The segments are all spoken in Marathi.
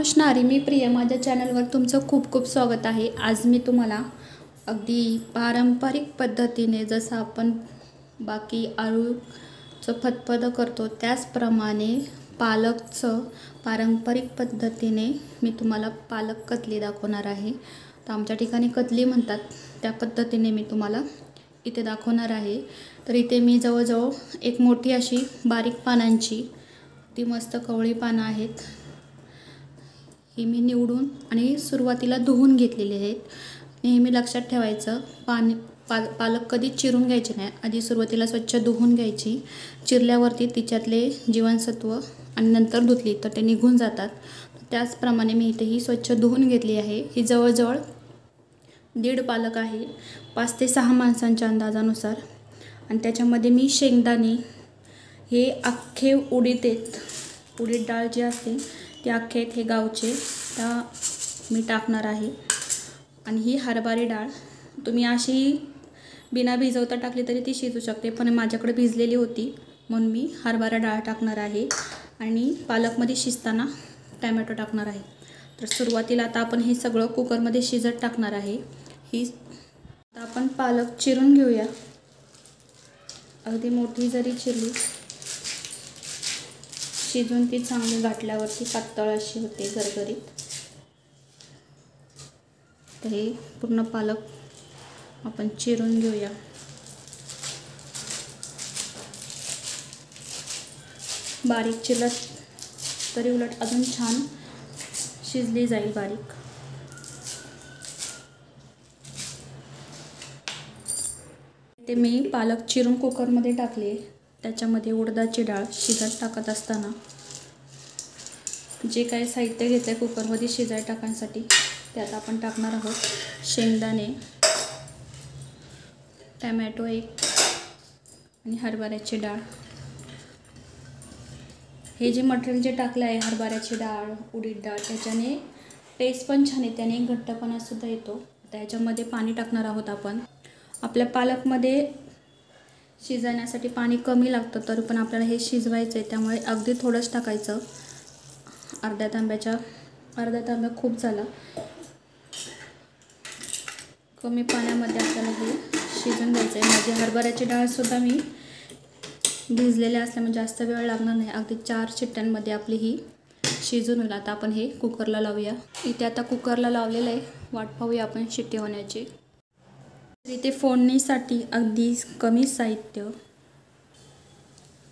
रामकृष्ण हरी. मी प्रिया. माझ्या चॅनलवर तुमचं खूप खूप स्वागत आहे. आज मी तुम्हाला अगदी पारंपरिक पद्धतीने जसं आपण बाकी आळूचं फतफदं करतो त्याचप्रमाणे पालकचं पारंपरिक पद्धतीने मी तुम्हाला पालक कतली दाखवणार आहे. तर आमच्या ठिकाणी कतली म्हणतात, त्या पद्धतीने मी तुम्हाला इथे दाखवणार आहे. तर इथे मी जवळजवळ एक मोठी अशी बारीक पानांची ती मस्त कवळी पानं आहेत, ही मी निवडून आणि सुरुवातीला धुवून घेतलेली आहेत. नेहमी लक्षात ठेवायचं, पालक कधीच चिरून घ्यायचे नाही. आधी सुरुवातीला स्वच्छ धुवून घ्यायची. चिरल्यावरती तिच्यातले जीवनसत्व आणि नंतर धुतली तर ते निघून जातात. त्याचप्रमाणे मी इथे ही स्वच्छ धुवून घेतली आहे. ही जवळजवळ 1.5 पालक आहे, 5 ते 6 माणसांच्या अंदाजानुसार. आणि त्याच्यामध्ये मी शेंगदाणे हे अख्खे उडीद आहेत, उडीद डाळ जी असते ते अख्खे आहेत, हे गावचे, त्या मी टाकणार आहे. आणि ही हरभरा डाळ तुम्ही अशी बिना भिजवता टाकली तरी ती शिजू शकते, पण माझ्याकडे भिजलेली होती म्हणून मी हरभरा डाळ टाकणार आहे. आणि पालकमध्ये शिजताना टॅमॅटो टाकणार आहे. तर सुरुवातीला आता आपण हे सगळं कुकरमध्ये शिजत टाकणार आहे. आता आपण पालक चिरून घेऊया. अगदी मोठी जरी चिरली, शिजून ती चांगली घातल्यावरती पातळ अशी होते, गरगरीत. तर हे पूर्ण पालक आपण चिरून घेऊया. बारीक चिरलं तरी उलट अजून छान शिजली जाईल बारीक. ते मी पालक चिरून कुकरमध्ये टाकले. त्याच्यामध्ये उडदाची डाळ शिजत टाकत असताना जे काही साहित्य घेतलं आहे कुकरमध्ये शिजायला टाकण्यासाठी त्यात आपण टाकणार आहोत. शेंगदाणे, टॅमॅटो एक आणि हरभऱ्याची डाळ. हे जे मटेरियल जे टाकलं आहे, हरभऱ्याची डाळ, उडीद डाळ, त्याच्याने टेस्ट पण छान येते आणि घट्टपणासुद्धा येतो. आता ह्याच्यामध्ये पाणी टाकणार आहोत आपण. आपल्या पालकमध्ये शिजण्यासाठी पाणी कमी लागतं, तरी पण आपल्याला हे शिजवायचं आहे, त्यामुळे अगदी थोडंच टाकायचं. अर्धा तांब्या खूप झाला. कमी पाण्यामध्ये आपल्याला हे शिजून घ्यायचं आहे. माझी हरभऱ्याची डाळसुद्धा मी भिजलेल्या असल्यामुळे जास्त वेळ लागणार नाही. अगदी 4 शिट्ट्यांमध्ये आपली ही शिजून होईल. आता आपण हे कुकरला लावूया. इथे आता कुकरला लावलेलं आहे, वाट पाहूया आपण शिट्टी होण्याची. इथे फोडणीसाठी अगदी कमी साहित्य.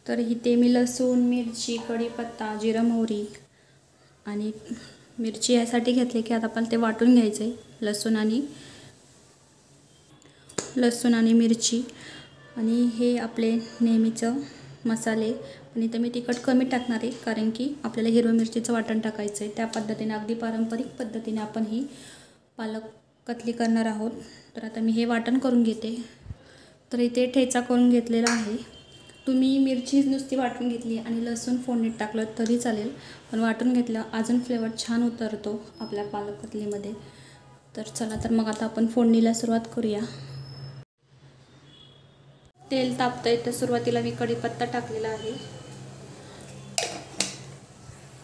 तर इथे मी लसूण, मिरची, कढीपत्ता, जिरं, मोहरी आणि मिरची यासाठी घेतले की आता आपण ते वाटून घ्यायचे. लसूण आणि मिरची आणि हे आपले नेहमीचं मसाले. पण इथं मी तिखट कमी टाकणार आहे, कारण की आपल्याला हिरव्या मिरचीचं वाटण टाकायचं आहे. त्या पद्धतीने अगदी पारंपरिक पद्धतीने आपण ही पालक कतली करणार आहोत. तर आता मी हे वाटण करून घेते. तर इथे ठेचा करून घेतलेला आहे. तुम्ही मिरची नुसती वाटून घेतली आणि लसूण फोडणीत टाकलं तरी चालेल, पण वाटून घेतलं अजून फ्लेवर छान उतरतो आपल्या पालक कतलीमध्ये. तर चला, तर मग आता आपण फोडणीला सुरुवात करूया. तेल तापतंय तर सुरुवातीला मी कढीपत्ता टाकलेला आहे.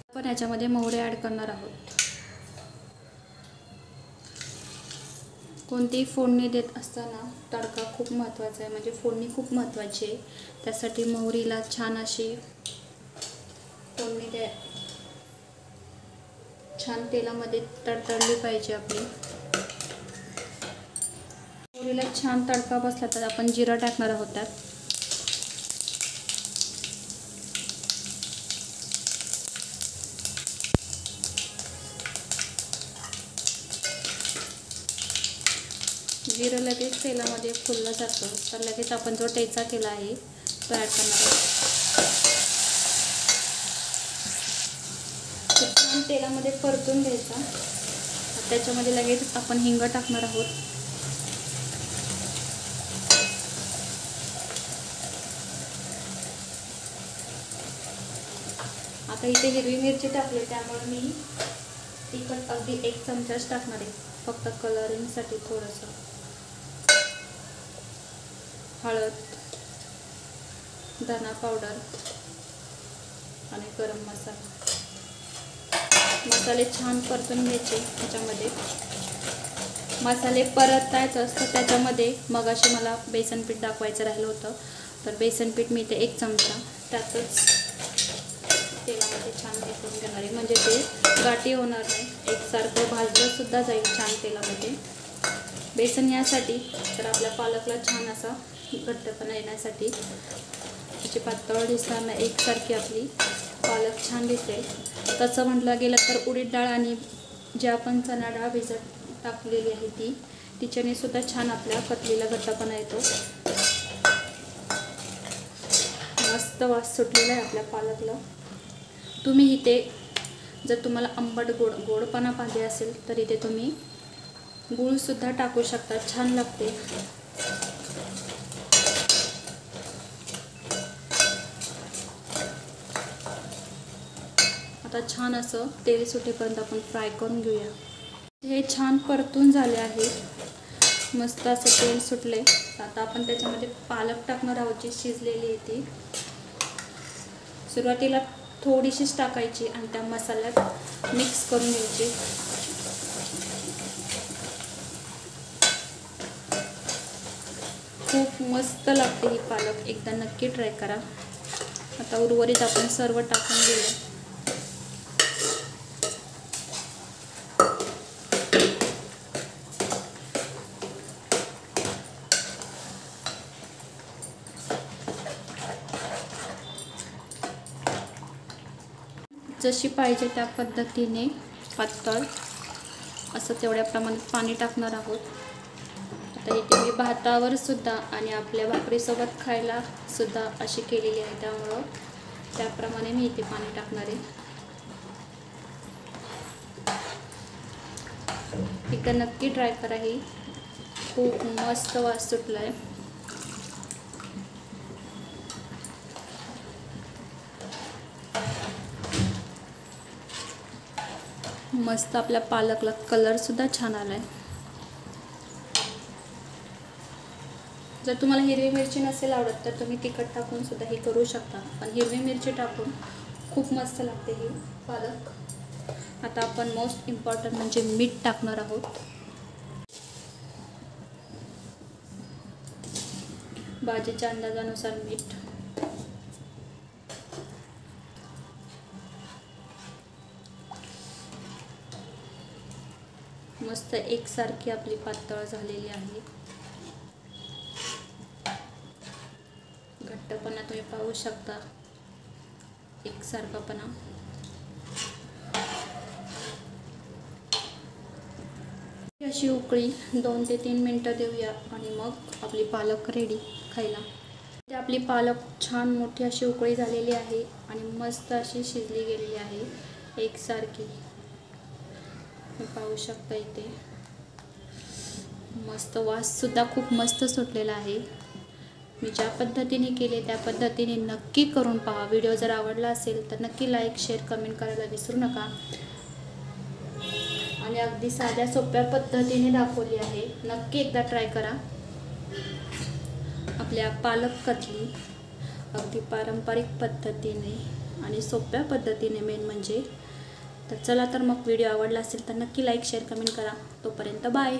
आपण याच्यामध्ये मोहरी ॲड करणार आहोत. कोणतीही फोडणी देत असताना तडका खूप महत्त्वाचा आहे, म्हणजे फोडणी खूप महत्त्वाची आहे. त्यासाठी मोहरीला छान अशी फोडणी छान तेलामध्ये तडतडली पाहिजे आपली. मोहरीला छान तडका बसला तर आपण जिरं टाकणार आहोत त्यात. जिरं लगेच तेलामध्ये फुललं जातं, तर लगेच आपण जो ठेचा केला आहे तो ॲड करणार आहोत. छान तेलामध्ये परतून घ्यायचा. त्याच्यामध्ये लगेच आपण हिंग टाकणार आहोत. आता इथे हिरवी मिरची टाकली, त्यामुळे मी तिखट अगदी 1 चमचाच टाकणार आहे, फक्त कलरिंगसाठी थोडंसं. हळद, धना पावडर आणि गरम मसाला. मसाले छान परतून घ्यायचे. त्याच्यामध्ये मसाले परतायचं असतं त्याच्यामध्ये. मगाशी मला बेसन पीठ दाखवायचं राहिलं होतं, तर बेसन पीठ मी ते 1 चमचा त्यातच तेलामध्ये छान हे करून घेणार आहे, म्हणजे ते गाठी होणार नाही. एकसारखं भाजलं सुद्धा जाईल छान तेलामध्ये. बेसन यासाठी तर आपल्या पालकला छान असा घट्टपणा येण्यासाठी, त्याची पातळ दिसणार नाही, एकसारखी आपली पालक छान दिसेल. तसं म्हटलं गेलं तर उडीद डाळ आणि जे आपण चणा डाळ भिजत टाकलेली आहे तिच्याने सुद्धा छान आपल्या कतलीला घट्टपणा येतो. मस्त वास सुटलेला आहे आपल्या पालकला. तुम्ही इथे जर तुम्हाला आंबट गोडपणा पाहिजे असेल तर इथे तुम्ही गूळसुद्धा टाकू शकता, छान लागते. आता छान असं तेल सुटेपर्यंत आपण फ्राय करून घेऊया. हे छान परतून झाले आहे, मस्त असं तेल सुटले. आता आपण त्याच्यामध्ये पालक टाकणार आहोत जी शिजलेली आहे ती. सुरुवातीला थोडीशीच टाकायची आणि त्या मसाल्यात मिक्स करून घ्यायची. खूप मस्त लागते ही पालक, एकदा नक्की ट्राय करा. आता उर्वरित आपण सर्व टाकून घेऊया. जशी पाहिजे त्या पद्धतीने पातळ असं तेवढ्या प्रमाणात पाणी टाकणार आहोत. आता इथे मी भातावर सुद्धा आणि आपल्या भाकरीसोबत खायला सुद्धा अशी केलेली आहे, त्यामुळं त्याप्रमाणे मी इथे पाणी टाकणार आहे. एकदा नक्की ट्राय करा. ही खूप मस्त वास सुटला आहे. मस्त आपल्या पालकला कलर सुद्धा छान आलाय. जर तुम्हाला हिरवी मिरची नसेल आवडत तर तुम्ही तिखट टाकून सुद्धा हे करू शकता, पण हिरवी मिरची टाकून खूप मस्त लागते ही पालक. आता आपण मोस्ट इम्पॉर्टंट म्हणजे मीठ टाकणार आहोत. भाजीच्या अंदाजानुसार मीठ. मस्त एकसारखी आपली पातळ झालेली आहे. घट्टपणा तुम्ही पाहू शकता, एकसारखापणा. अशी उकळी 2 ते 3 मिनटं देऊया आणि मग आपली पालक रेडी खायला. ते आपली पालक छान मोठी अशी उकळी झालेली आहे आणि मस्त अशी शिजली गेलेली आहे एकसारखी. पाहू शकता इथे मस्त वास सुद्धा खूप मस्त सुटलेला आहे. मी ज्या पद्धतीने केले त्या पद्धतीने नक्की करून पहा. व्हिडिओ जर आवडला असेल तर नक्की लाईक, शेअर, कमेंट करायला विसरू नका. आणि अगदी साध्या सोप्या पद्धतीने दाखवली आहे, नक्की एकदा ट्राय करा. आपल्या पालक कतली अगदी पारंपरिक पद्धतीने आणि सोप्या पद्धतीने मेन म्हणजे. तर चला तर मग व्हिडिओ आवडला असेल तर नक्की लाईक, शेअर, कमेंट करा. तोपर्यंत बाय.